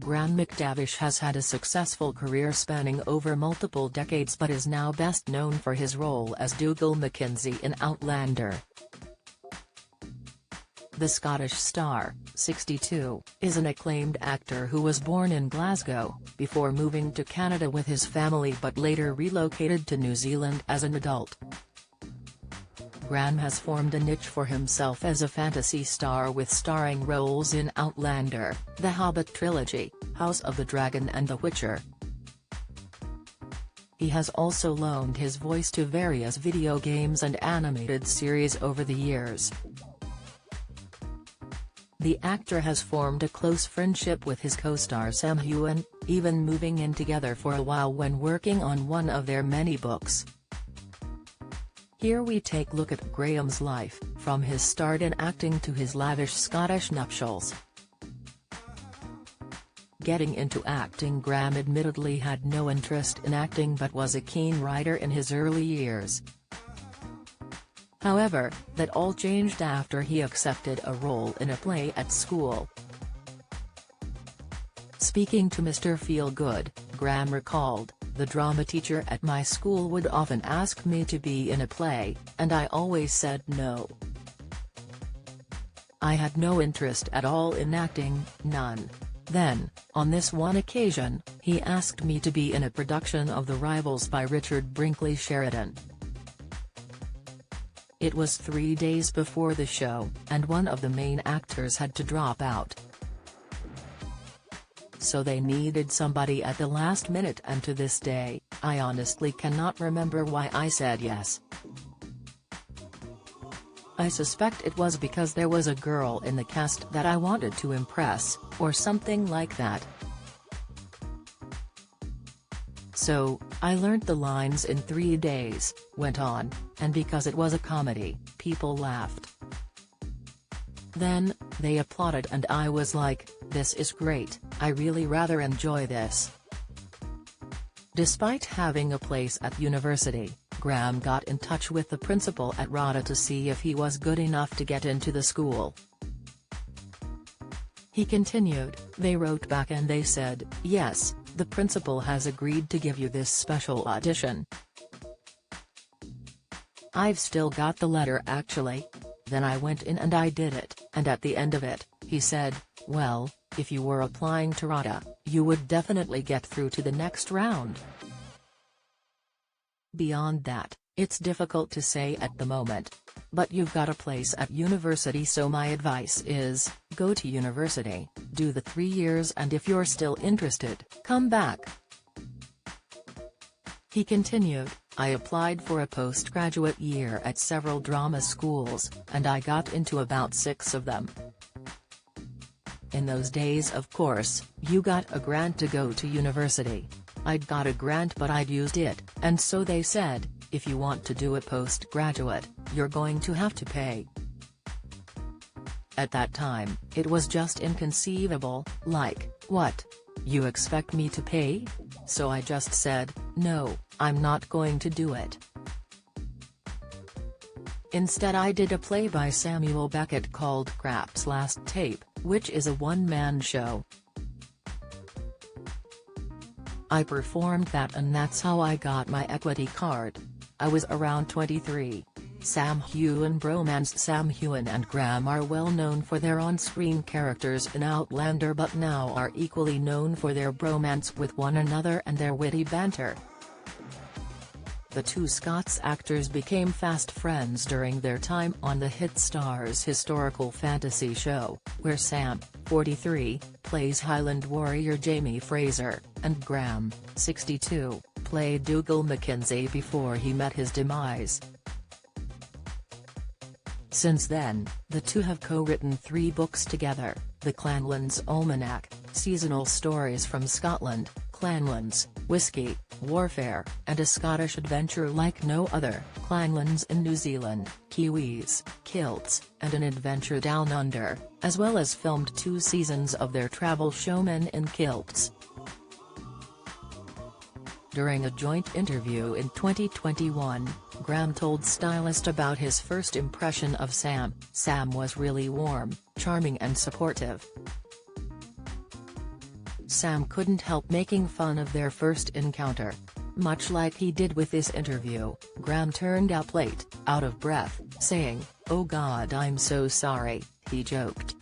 Graham McTavish has had a successful career spanning over multiple decades but is now best known for his role as Dougal Mackenzie in Outlander. The Scottish star, 62, is an acclaimed actor who was born in Glasgow, before moving to Canada with his family but later relocated to New Zealand as an adult. Graham has formed a niche for himself as a fantasy star with starring roles in Outlander, The Hobbit trilogy, House of the Dragon and The Witcher. He has also loaned his voice to various video games and animated series over the years. The actor has formed a close friendship with his co-star Sam Heughan, even moving in together for a while when working on one of their many books. Here we take a look at Graham's life, from his start in acting to his lavish Scottish nuptials. Getting into acting, Graham admittedly had no interest in acting but was a keen writer in his early years. However, that all changed after he accepted a role in a play at school. Speaking to Mr. Feelgood, Graham recalled, "The drama teacher at my school would often ask me to be in a play, and I always said no. I had no interest at all in acting, none. Then, on this one occasion, he asked me to be in a production of The Rivals by Richard Brinkley Sheridan. It was 3 days before the show, and one of the main actors had to drop out. So they needed somebody at the last minute, and to this day, I honestly cannot remember why I said yes. I suspect it was because there was a girl in the cast that I wanted to impress, or something like that. So, I learnt the lines in 3 days," went on, "and because it was a comedy, people laughed. Then, they applauded and I was like, this is great, I really rather enjoy this." Despite having a place at university, Graham got in touch with the principal at RADA to see if he was good enough to get into the school. He continued, "They wrote back and they said, yes, the principal has agreed to give you this special audition. I've still got the letter actually. Then I went in and I did it, and at the end of it, he said, well, if you were applying to RADA, you would definitely get through to the next round. Beyond that, it's difficult to say at the moment. But you've got a place at university, so my advice is, go to university, do the 3 years, and if you're still interested, come back." He continued, "I applied for a postgraduate year at several drama schools, and I got into about 6 of them. In those days, of course, you got a grant to go to university. I'd got a grant but I'd used it, and so they said, if you want to do a postgraduate, you're going to have to pay. At that time, it was just inconceivable, like, what? You expect me to pay? So I just said, no, I'm not going to do it. Instead I did a play by Samuel Beckett called Crap's Last Tape, which is a one-man show. I performed that and that's how I got my equity card. I was around 23. Sam Heughan bromance Sam Heughan and Graham are well known for their on-screen characters in Outlander but now are equally known for their bromance with one another and their witty banter. The two Scots actors became fast friends during their time on the hit Starz historical fantasy show, where Sam, 43, plays Highland warrior Jamie Fraser, and Graham, 62, played Dougal Mackenzie before he met his demise. Since then, the two have co-written 3 books together, The Clanlands Almanac, Seasonal Stories from Scotland, Clanlands, Whiskey, Warfare, and a Scottish adventure like no other, Clanlands in New Zealand, Kiwis, Kilts, and an adventure down under, as well as filmed 2 seasons of their travel show Men in Kilts. During a joint interview in 2021, Graham told stylist about his first impression of Sam. "Sam was really warm, charming and supportive. Sam couldn't help making fun of their first encounter. Much like he did with this interview, Graham turned up late, out of breath, saying, "Oh God, I'm so sorry," he joked.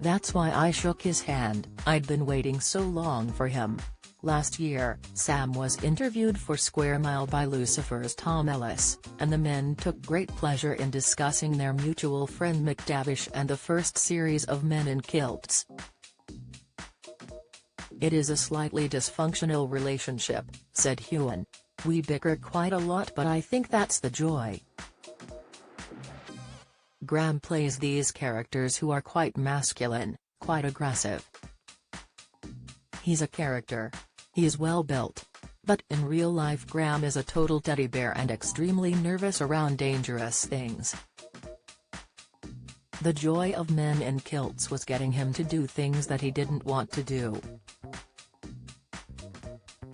"That's why I shook his hand, I'd been waiting so long for him." Last year, Sam was interviewed for Square Mile by Lucifer's Tom Ellis, and the men took great pleasure in discussing their mutual friend McTavish and the first series of Men in Kilts. "It is a slightly dysfunctional relationship," said Heughan. "We bicker quite a lot, but I think that's the joy." Graham plays these characters who are quite masculine, quite aggressive. He's a character. He's well built. But in real life Graham is a total teddy bear and extremely nervous around dangerous things. The joy of Men in Kilts was getting him to do things that he didn't want to do.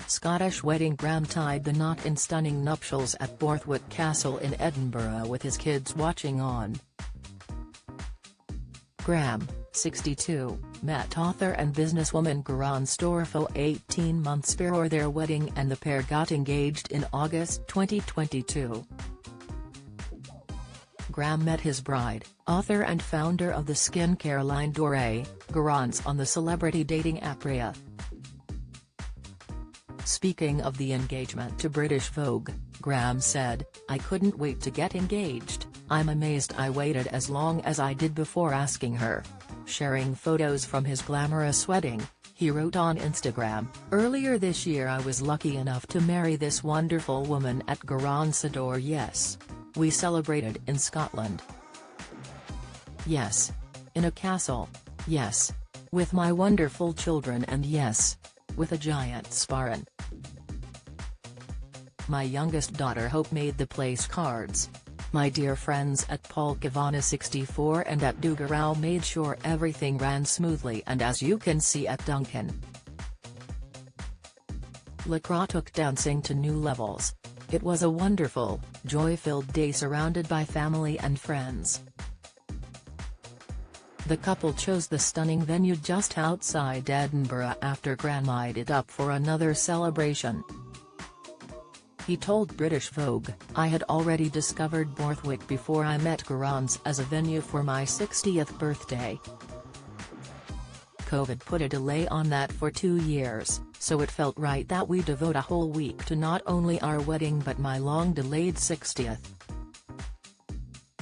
Scottish wedding. Graham tied the knot in stunning nuptials at Borthwick Castle in Edinburgh with his kids watching on. Graham, 62, met author and businesswoman Heughan Storfo 18 months before their wedding, and the pair got engaged in August 2022. Graham met his bride, author and founder of the skincare line Doré, Heughan, on the celebrity dating app Rhea. Speaking of the engagement to British Vogue, Graham said, "I couldn't wait to get engaged. I'm amazed I waited as long as I did before asking her." Sharing photos from his glamorous wedding, he wrote on Instagram, "Earlier this year I was lucky enough to marry this wonderful woman at Heughan's door. Yes. We celebrated in Scotland. Yes. In a castle. Yes. With my wonderful children, and yes. With a giant sparran. My youngest daughter Hope made the place cards. My dear friends at Polkavana 64 and at Dougarao made sure everything ran smoothly, and as you can see at Duncan. Lacroix took dancing to new levels. It was a wonderful, joy-filled day surrounded by family and friends." The couple chose the stunning venue just outside Edinburgh after Graham eyed it up for another celebration. He told British Vogue, "I had already discovered Borthwick before I met Heughan's as a venue for my 60th birthday. COVID put a delay on that for 2 years, so it felt right that we devote a whole week to not only our wedding but my long-delayed 60th.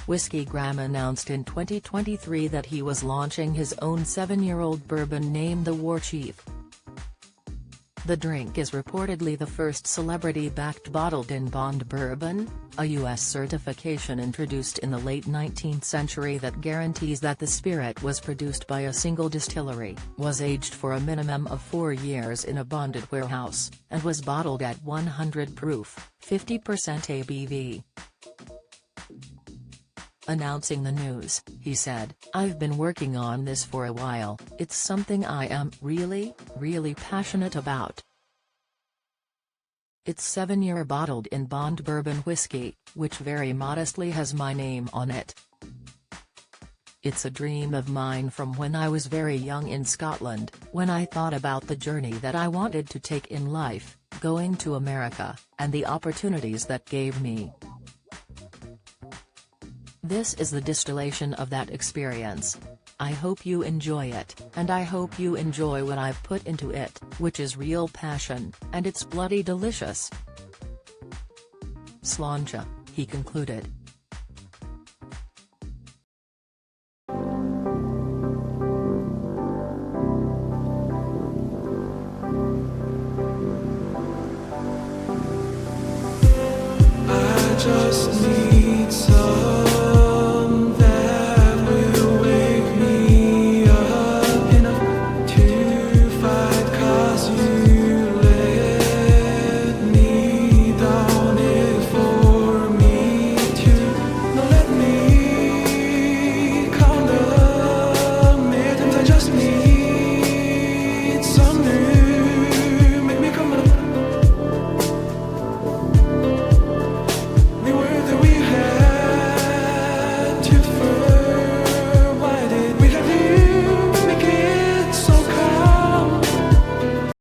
Whiskey. Graham announced in 2023 that he was launching his own 7-year-old bourbon named the War Chief. The drink is reportedly the first celebrity-backed bottled-in bond bourbon, a U.S. certification introduced in the late 19th century that guarantees that the spirit was produced by a single distillery, was aged for a minimum of 4 years in a bonded warehouse, and was bottled at 100 proof, 50% ABV. Announcing the news, he said, "I've been working on this for a while. It's something I am really passionate about. It's 7-year bottled-in bond bourbon whiskey, which very modestly has my name on it. It's a dream of mine from when I was very young in Scotland, when I thought about the journey that I wanted to take in life, going to America, and the opportunities that gave me. This is the distillation of that experience. I hope you enjoy it, and I hope you enjoy what I've put into it, which is real passion, and it's bloody delicious. Sláinte," he concluded. I just need